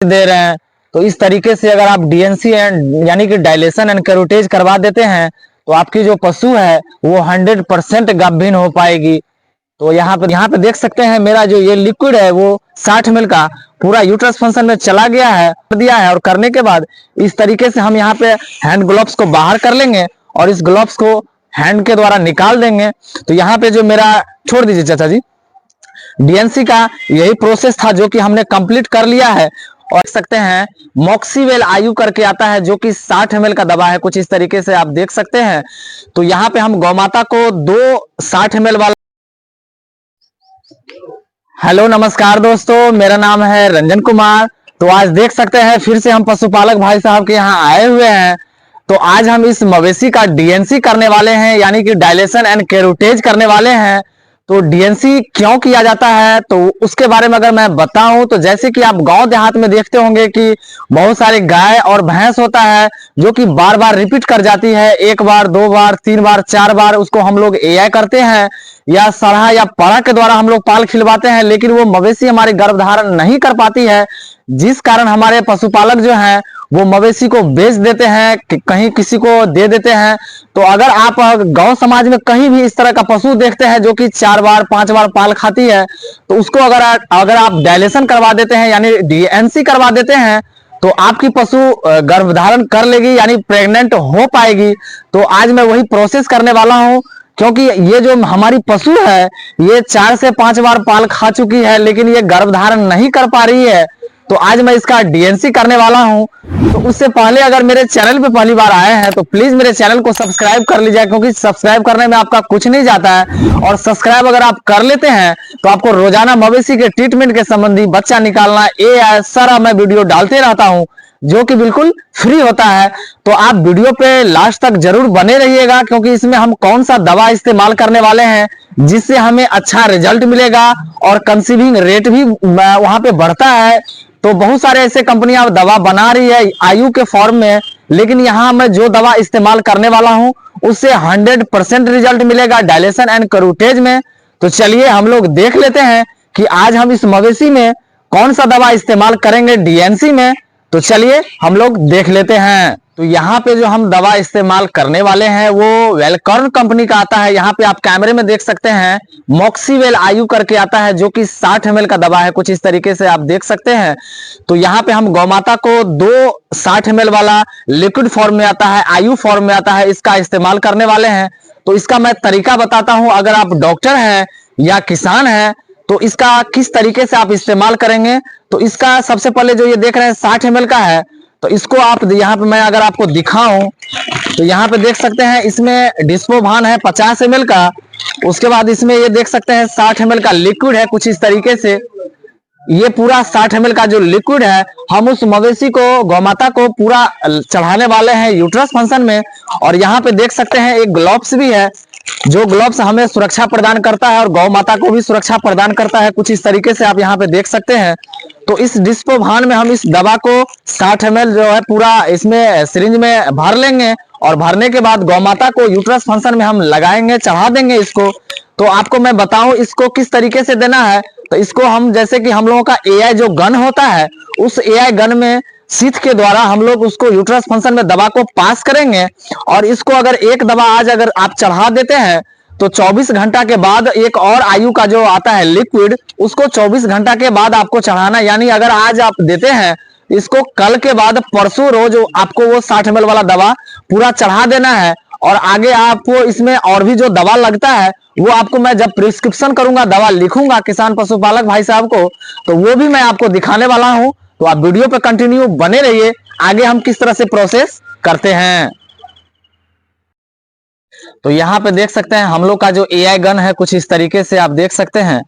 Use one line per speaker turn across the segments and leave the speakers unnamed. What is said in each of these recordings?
दे रहे हैं। तो इस तरीके से अगर आप डीएनसी एंड यानी कि डायलेशन एंड कैरोटेज करवा देते हैं तो आपकी जो पशु है वो 100% गाभिन हो पाएगी। तो यहाँ पे देख सकते हैं मेरा जो ये लिक्विड है वो 60 ml का पूरा यूट्रस फंक्शन में चला गया है, दिया है। और करने के बाद इस तरीके से हम यहाँ पे हैंड ग्लोव्स को बाहर कर लेंगे और इस ग्लोव्स को हैंड के द्वारा निकाल देंगे। तो यहाँ पे जो मेरा, छोड़ दीजिए चाचा जी, डीएनसी का यही प्रोसेस था जो कि हमने कंप्लीट कर लिया है। और देख सकते हैं मॉक्सीवेल आयु करके आता है जो कि 60 ml का दवा है, कुछ इस तरीके से आप देख सकते हैं। तो यहाँ पे हम गौ माता को 2 60 ml वाला। हेलो नमस्कार दोस्तों, मेरा नाम है रंजन कुमार। तो आज देख सकते हैं फिर से हम पशुपालक भाई साहब के यहाँ आए हुए हैं। तो आज हम इस मवेशी का डीएनसी करने वाले हैं, यानी कि डायलेशन एंड कैरोटेज करने वाले हैं। तो डीएनसी क्यों किया जाता है तो उसके बारे में अगर मैं बताऊं तो जैसे कि आप गांव देहात में देखते होंगे कि बहुत सारे गाय और भैंस होता है जो कि बार बार रिपीट कर जाती है, 1 बार 2 बार 3 बार 4 बार उसको हम लोग एआई करते हैं या सराहा या पड़ा के द्वारा हम लोग पाल खिलवाते हैं, लेकिन वो मवेशी हमारी गर्भधारण नहीं कर पाती है, जिस कारण हमारे पशुपालक जो हैं वो मवेशी को बेच देते हैं, कहीं किसी को दे देते हैं। तो अगर आप गांव समाज में कहीं भी इस तरह का पशु देखते हैं जो कि 4 बार 5 बार पाल खाती है, तो उसको अगर आप डायलेशन करवा देते हैं यानी डीएनसी करवा देते हैं तो आपकी पशु गर्भधारण कर लेगी यानी प्रेग्नेंट हो पाएगी। तो आज मैं वही प्रोसेस करने वाला हूं, क्योंकि ये जो हमारी पशु है ये 4 से 5 बार पाल खा चुकी है लेकिन ये गर्भधारण नहीं कर पा रही है। तो आज मैं इसका डीएनसी करने वाला हूं। तो उससे पहले अगर मेरे चैनल पे पहली बार आए हैं तो प्लीज मेरे चैनल को सब्सक्राइब कर लीजिए, क्योंकि सब्सक्राइब करने में आपका कुछ नहीं जाता है। और सब्सक्राइब अगर आप कर लेते हैं तो आपको रोजाना मवेशी के ट्रीटमेंट के संबंधी, बच्चा निकालना, ये सारा मैं वीडियो डालते रहता हूं जो कि बिल्कुल फ्री होता है। तो आप वीडियो पे लास्ट तक जरूर बने रहिएगा, क्योंकि इसमें हम कौन सा दवा इस्तेमाल करने वाले हैं जिससे हमें अच्छा रिजल्ट मिलेगा और कंसीविंग रेट भी वहां पे बढ़ता है। तो बहुत सारे ऐसे कंपनियां दवा बना रही है आयु के फॉर्म में, लेकिन यहाँ मैं जो दवा इस्तेमाल करने वाला हूँ उससे 100% रिजल्ट मिलेगा डायलेशन एंड कैरोटेज में। तो चलिए हम लोग देख लेते हैं कि आज हम इस मवेशी में कौन सा दवा इस्तेमाल करेंगे डीएनसी में। तो चलिए हम लोग देख लेते हैं। तो यहाँ पे जो हम दवा इस्तेमाल करने वाले हैं वो वेलकॉर्न कंपनी का आता है। यहाँ पे आप कैमरे में देख सकते हैं मॉक्सीवेल आयु करके आता है जो कि 60 ml का दवा है, कुछ इस तरीके से आप देख सकते हैं। तो यहाँ पे हम गौ माता को 2 60 ml वाला लिक्विड फॉर्म में आता है, आयु फॉर्म में आता है, इसका इस्तेमाल करने वाले हैं। तो इसका मैं तरीका बताता हूँ। अगर आप डॉक्टर हैं या किसान हैं तो इसका किस तरीके से आप इस्तेमाल करेंगे। तो इसका सबसे पहले जो ये देख रहे हैं 60 ml का है, तो इसको आप यहाँ पे मैं अगर आपको दिखाऊं तो यहाँ पे देख सकते हैं इसमें डिस्पोभान है 50 ml का। उसके बाद इसमें ये देख सकते हैं 60 ml का लिक्विड है, कुछ इस तरीके से। ये पूरा 60 ml का जो लिक्विड है हम उस मवेशी को, गौ माता को पूरा चढ़ाने वाले हैं यूट्रस फंक्शन में। और यहाँ पे देख सकते हैं एक ग्लोव्स भी है जो ग्लोव्स हमें सुरक्षा प्रदान करता है और गौ माता को भी सुरक्षा प्रदान करता है, कुछ इस तरीके से आप यहाँ पे देख सकते हैं। तो इस डिस्पोभान में हम इस दवा को 60 ml जो है पूरा इसमें सिरिंज में भर लेंगे और भरने के बाद गौ माता को यूट्रस फंक्शन में हम लगाएंगे, चढ़ा देंगे इसको। तो आपको मैं बताऊं इसको किस तरीके से देना है। तो इसको हम, जैसे कि हम लोगों का एआई जो गन होता है उस एआई गन में शीथ के द्वारा हम लोग उसको यूट्रस फंक्शन में दवा को पास करेंगे। और इसको अगर एक दवा आज अगर आप चढ़ा देते हैं तो 24 घंटा के बाद एक और आयु का जो आता है लिक्विड, उसको 24 घंटा के बाद आपको चढ़ाना। यानी अगर आज आप देते हैं इसको, कल के बाद परसों रोज आपको वो 60 ml वाला दवा पूरा चढ़ा देना है। और आगे आपको इसमें और भी जो दवा लगता है वो आपको मैं जब प्रिस्क्रिप्शन करूंगा, दवा लिखूंगा किसान पशुपालक भाई साहब को, तो वो भी मैं आपको दिखाने वाला हूं। तो आप वीडियो पे कंटिन्यू बने रहिए, आगे हम किस तरह से प्रोसेस करते हैं। तो यहाँ पे देख सकते हैं हम लोग का जो एआई गन है कुछ इस तरीके से आप देख सकते हैं।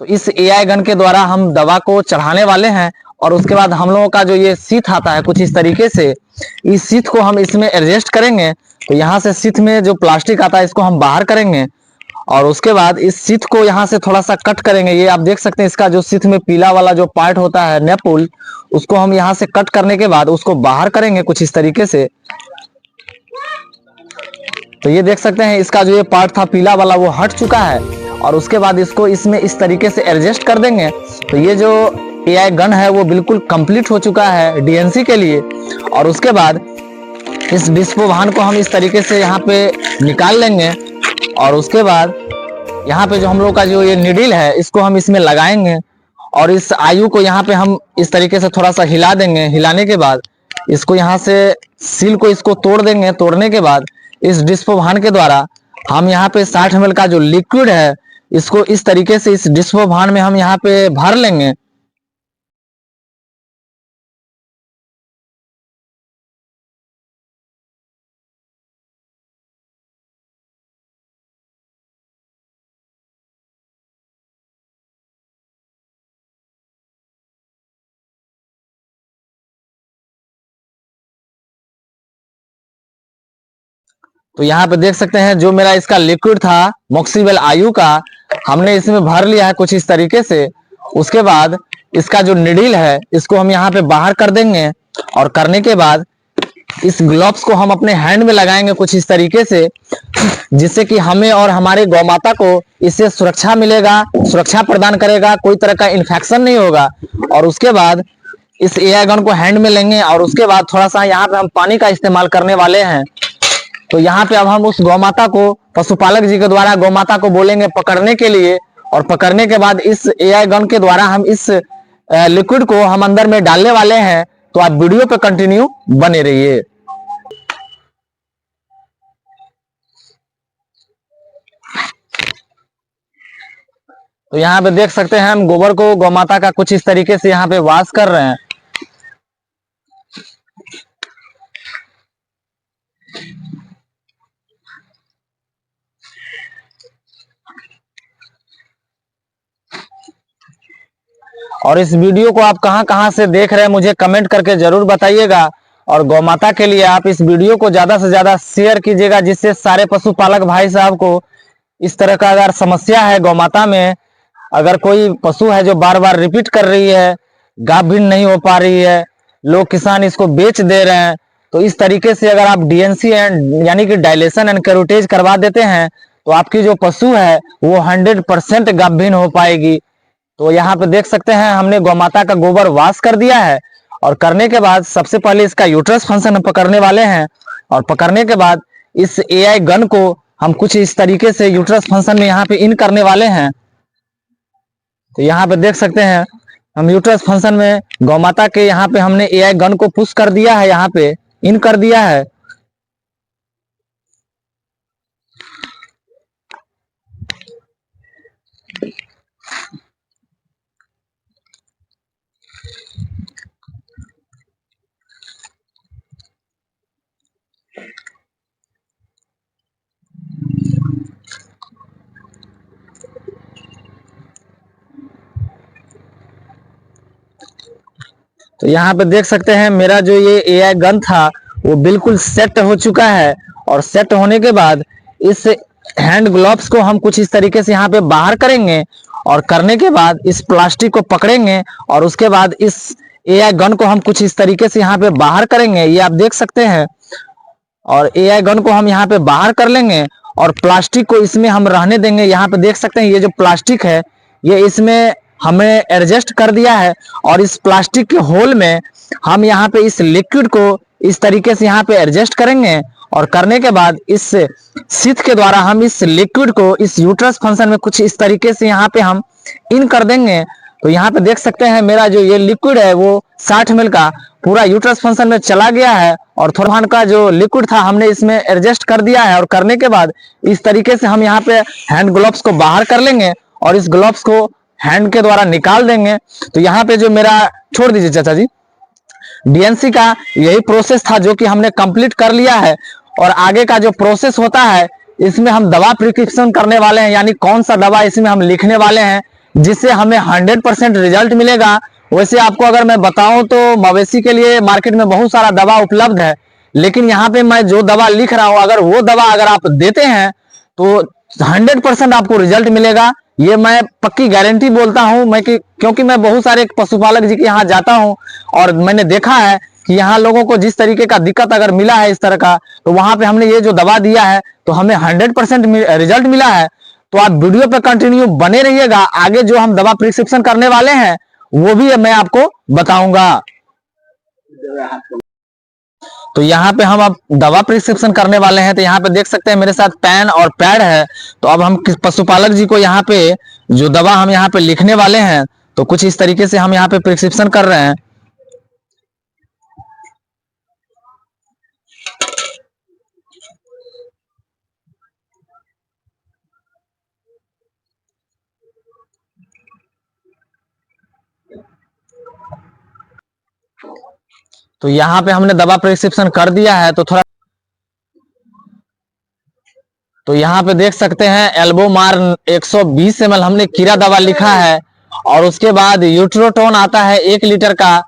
तो इस एआई गन के द्वारा हम दवा को चढ़ाने वाले हैं और उसके बाद हम लोगों का जो ये शीथ आता है कुछ इस तरीके से, इस शीथ को हम इसमें एडजस्ट करेंगे। तो यहाँ से शीथ में जो प्लास्टिक आता है इसको हम बाहर करेंगे और उसके बाद इस शीथ को यहाँ से थोड़ा सा कट करेंगे। ये आप देख सकते हैं इसका जो शीथ में पीला वाला जो पार्ट होता है नेपुल, उसको हम यहाँ से कट करने के बाद उसको बाहर करेंगे कुछ इस तरीके से। तो ये देख सकते हैं इसका जो ये पार्ट था पीला वाला वो हट चुका है और उसके बाद इसको इसमें इस तरीके से एडजस्ट कर देंगे। तो ये जो एआई गन है वो बिल्कुल कंप्लीट हो चुका है डीएनसी के लिए। और उसके बाद इस डिस्पो वाहन को हम इस तरीके से यहाँ पे निकाल लेंगे और उसके बाद यहाँ पे जो हम लोग का जो ये नीडल है इसको हम इसमें लगाएंगे और इस आयु को यहाँ पे हम इस तरीके से थोड़ा सा हिला देंगे। हिलाने के बाद इसको यहाँ से सील को इसको तोड़ देंगे। तोड़ने के बाद इस डिस्पो वाहन के द्वारा हम यहाँ पे 60 ml का जो लिक्विड है इसको इस तरीके से इस डिस्पो वाहन में हम यहाँ पे भर लेंगे। तो यहाँ पे देख सकते हैं जो मेरा इसका लिक्विड था मॉक्सिवेल आयु का हमने इसमें भर लिया है कुछ इस तरीके से। उसके बाद इसका जो निडल है इसको हम यहाँ पे बाहर कर देंगे और करने के बाद इस ग्लव्स को हम अपने हैंड में लगाएंगे कुछ इस तरीके से, जिससे कि हमें और हमारे गौ माता को इससे सुरक्षा मिलेगा, सुरक्षा प्रदान करेगा, कोई तरह का इन्फेक्शन नहीं होगा। और उसके बाद इस एआई गन को हैंड में लेंगे और उसके बाद थोड़ा सा यहाँ पे हम पानी का इस्तेमाल करने वाले हैं। तो यहाँ पे अब हम उस गौ माता को पशुपालक जी के द्वारा गौ माता को बोलेंगे पकड़ने के लिए और पकड़ने के बाद इस एआई गन के द्वारा हम इस लिक्विड को हम अंदर में डालने वाले हैं। तो आप वीडियो पे कंटिन्यू बने रहिए। तो यहाँ पे देख सकते हैं हम गोबर को गौ माता का कुछ इस तरीके से यहाँ पे वाश कर रहे हैं। और इस वीडियो को आप कहां से देख रहे हैं मुझे कमेंट करके जरूर बताइएगा। और गौ माता के लिए आप इस वीडियो को ज्यादा से ज्यादा शेयर कीजिएगा, जिससे सारे पशुपालक भाई साहब को इस तरह का अगर समस्या है गौ माता में, अगर कोई पशु है जो बार बार रिपीट कर रही है, गाभिन नहीं हो पा रही है, लोग किसान इसको बेच दे रहे हैं, तो इस तरीके से अगर आप डीएनसी एंड यानी कि डायलेशन एंड कैरोटेज करवा देते हैं तो आपकी जो पशु है वो 100% गाभिन हो पाएगी। तो यहाँ पे देख सकते हैं हमने गौ माता का गोबर वॉश कर दिया है और करने के बाद सबसे पहले इसका यूट्रस फंक्शन हम पकड़ने वाले हैं। और पकड़ने के बाद इस एआई गन को हम कुछ इस तरीके से यूट्रस फंक्शन में यहाँ पे इन करने वाले हैं। तो यहाँ पे देख सकते हैं हम यूट्रस फंक्शन में गौ माता के यहाँ पे हमने एआई गन को पुश कर दिया है, यहाँ पे इन कर दिया है। तो यहाँ पे देख सकते हैं मेरा जो ये एआई गन था वो बिल्कुल सेट हो चुका है। और सेट होने के बाद इस हैंड ग्लव्स को हम कुछ इस तरीके से यहाँ पे बाहर करेंगे और करने के बाद इस प्लास्टिक को पकड़ेंगे और उसके बाद इस एआई गन को हम कुछ इस तरीके से यहाँ पे बाहर करेंगे, ये आप देख सकते हैं। और एआई गन को हम यहाँ पे बाहर कर लेंगे और प्लास्टिक को इसमें हम रहने देंगे। यहाँ पे देख सकते हैं ये जो प्लास्टिक है ये इसमें हमें एडजस्ट कर दिया है और इस प्लास्टिक के होल में हम यहाँ पे इस लिक्विड को इस तरीके से यहाँ पे एडजस्ट करेंगे और करने के बाद इस शीट के द्वारा हम इस लिक्विड को इस यूट्रस फंक्शन में कुछ इस तरीके से यहाँ पे हम इन कर देंगे। तो यहाँ पे देख सकते हैं मेरा जो ये लिक्विड है वो 60 ml का पूरा यूट्रस फंक्शन में चला गया है और थोड़ा का जो लिक्विड था हमने इसमें एडजस्ट कर दिया है। और करने के बाद इस तरीके से हम यहाँ पे हैंड ग्लव्स को बाहर कर लेंगे और इस ग्लव्स को हैंड के द्वारा निकाल देंगे। तो यहाँ पे जो मेरा छोड़ दीजिए चाचा जी, डीएनसी का यही प्रोसेस था जो कि हमने कंप्लीट कर लिया है। और आगे का जो प्रोसेस होता है इसमें हम दवा प्रिस्क्रिप्शन करने वाले हैं, यानी कौन सा दवा इसमें हम लिखने वाले हैं जिससे हमें 100% रिजल्ट मिलेगा। वैसे आपको अगर मैं बताऊं तो मवेशी के लिए मार्केट में बहुत सारा दवा उपलब्ध है, लेकिन यहाँ पे मैं जो दवा लिख रहा हूँ अगर वो दवा अगर आप देते हैं तो 100% आपको रिजल्ट मिलेगा। ये मैं पक्की गारंटी बोलता हूँ मैं क्योंकि मैं बहुत सारे पशुपालक जी के यहाँ जाता हूँ और मैंने देखा है कि यहाँ लोगों को जिस तरीके का दिक्कत अगर मिला है इस तरह का, तो वहां पे हमने ये जो दवा दिया है तो हमें 100% रिजल्ट मिला है। तो आप वीडियो पे कंटिन्यू बने रहिएगा, आगे जो हम दवा प्रिस्क्रिप्शन करने वाले हैं वो भी मैं आपको बताऊंगा। तो यहाँ पे हम अब दवा प्रिस्क्रिप्शन करने वाले हैं। तो यहाँ पे देख सकते हैं मेरे साथ पेन और पैड है। तो अब हम पशुपालक जी को यहाँ पे जो दवा हम यहाँ पे लिखने वाले हैं, तो कुछ इस तरीके से हम यहाँ पे प्रिस्क्रिप्शन कर रहे हैं। तो यहाँ पे हमने दवा प्रिस्क्रिप्शन कर दिया है। तो यहाँ पे देख सकते हैं एल्बोमार 120 ml हमने कीड़ा दवा लिखा है, और उसके बाद यूट्रोटोन आता है 1 लीटर का,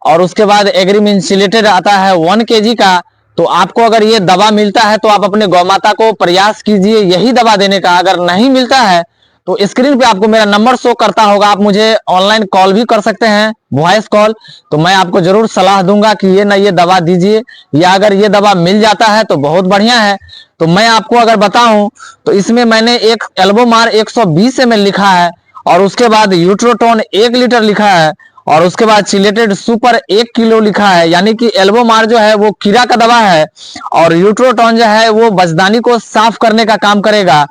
और उसके बाद एग्रीमिनसिलेटेड आता है 1 kg का। तो आपको अगर ये दवा मिलता है तो आप अपने गौ माता को प्रयास कीजिए यही दवा देने का। अगर नहीं मिलता है तो स्क्रीन पे आपको मेरा नंबर शो करता होगा, आप मुझे ऑनलाइन कॉल भी कर सकते हैं, वॉइस कॉल। तो मैं आपको जरूर सलाह दूंगा कि ये दवा दीजिए, या अगर ये दवा मिल जाता है तो बहुत बढ़िया है। तो मैं आपको अगर बताऊं तो इसमें मैंने एक एल्बोमार 120 ml लिखा है, और उसके बाद यूट्रोटोन 1 लीटर लिखा है, और उसके बाद चिलेटेड सुपर 1 किलो लिखा है। यानी कि एल्बोमार जो है वो कीड़ा का दवा है, और यूट्रोटोन जो है वो बचदानी को साफ करने का काम करेगा,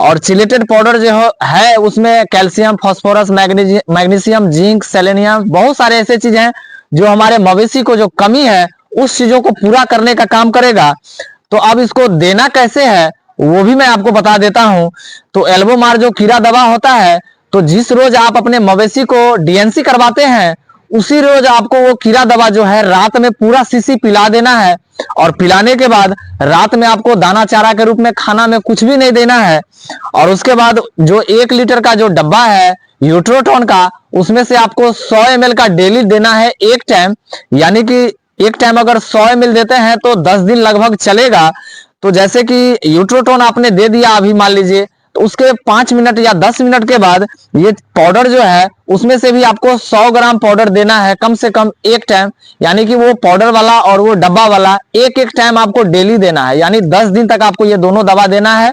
और चिलेटेड पाउडर जो है उसमें calcium, phosphorus, magnesium, zinc, selenium, बहुत सारे ऐसे चीज हैं जो हमारे मवेशी को जो कमी है उस चीजों को पूरा करने का काम करेगा। तो अब इसको देना कैसे है वो भी मैं आपको बता देता हूं। तो एल्बोमार जो कीड़ा दवा होता है, तो जिस रोज आप अपने मवेशी को डीएनसी करवाते हैं उसी रोज आपको वो कीड़ा दवा जो है रात में पूरा शीशी पिला देना है, और पिलाने के बाद रात में आपको दाना चारा के रूप में खाना में कुछ भी नहीं देना है। और उसके बाद जो 1 लीटर का जो डब्बा है यूट्रोटोन का, उसमें से आपको 100 ml का डेली देना है एक टाइम। यानी कि एक टाइम अगर 100 ml देते हैं तो 10 दिन लगभग चलेगा। तो जैसे कि यूट्रोटोन आपने दे दिया अभी मान लीजिए, तो उसके 5 मिनट या 10 मिनट के बाद ये पाउडर जो है उसमें से भी आपको 100 ग्राम पाउडर देना है कम से कम एक टाइम। यानी कि वो पाउडर वाला और वो डब्बा वाला एक एक टाइम आपको डेली देना है, यानी 10 दिन तक आपको ये दोनों दवा देना है।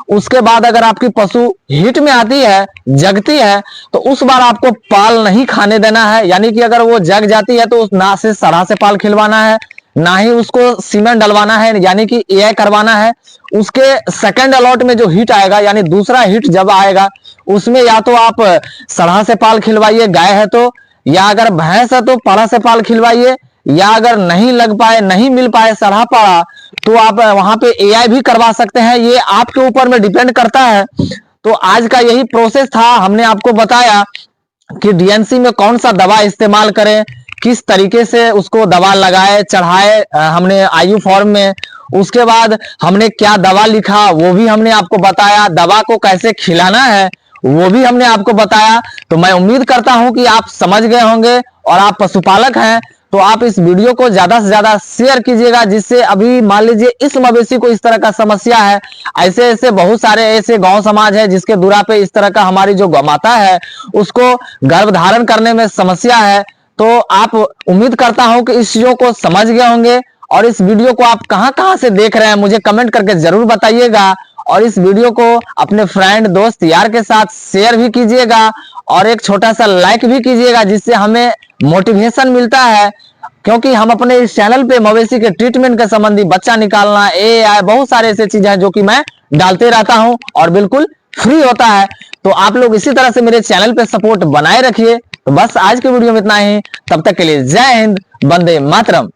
उसके बाद अगर आपकी पशु हिट में आती है, जगती है, तो उस बार आपको पाल नहीं खाने देना है। यानी कि अगर वो जग जाती है तो उस ना से सड़ा से पाल खिलवाना है, ना ही उसको सीमेंट डलवाना है, यानी कि एआई करवाना है। उसके सेकंड अलॉट में जो हिट आएगा, यानी दूसरा हिट जब आएगा, उसमें या तो आप सड़ा से पाल खिलवाइए गाय है तो, या अगर भैंस है तो पाड़ा से पाल खिलवाइए, या अगर नहीं लग पाए, नहीं मिल पाए सड़ा पाड़ा, तो आप वहां पे एआई भी करवा सकते हैं। ये आपके ऊपर में डिपेंड करता है। तो आज का यही प्रोसेस था, हमने आपको बताया कि डीएनसी में कौन सा दवा इस्तेमाल करें, किस तरीके से उसको दवा लगाए चढ़ाए हमने आयु फॉर्म में। उसके बाद हमने क्या दवा लिखा वो भी हमने आपको बताया, दवा को कैसे खिलाना है वो भी हमने आपको बताया। तो मैं उम्मीद करता हूं कि आप समझ गए होंगे, और आप पशुपालक हैं तो आप इस वीडियो को ज्यादा से ज्यादा शेयर कीजिएगा, जिससे अभी मान लीजिए इस मवेशी को इस तरह का समस्या है, ऐसे ऐसे बहुत सारे ऐसे गांव समाज है जिसके दुरा पे इस तरह का हमारी जो गौ माता है उसको गर्भ धारण करने में समस्या है। तो आप उम्मीद करता हूं कि इस चीजों को समझ गए होंगे, और इस वीडियो को आप कहां कहां से देख रहे हैं मुझे कमेंट करके जरूर बताइएगा, और इस वीडियो को अपने फ्रेंड, दोस्त, यार के साथ शेयर भी कीजिएगा, और एक छोटा सा लाइक भी कीजिएगा, जिससे हमें मोटिवेशन मिलता है। क्योंकि हम अपने इस चैनल पे मवेशी के ट्रीटमेंट के संबंधी, बच्चा निकालना, एआई, बहुत सारे ऐसे चीजें हैं जो कि मैं डालते रहता हूं और बिल्कुल फ्री होता है। तो आप लोग इसी तरह से मेरे चैनल पे सपोर्ट बनाए रखिए। तो बस आज के वीडियो में इतना ही, तब तक के लिए जय हिंद, वंदे मातरम।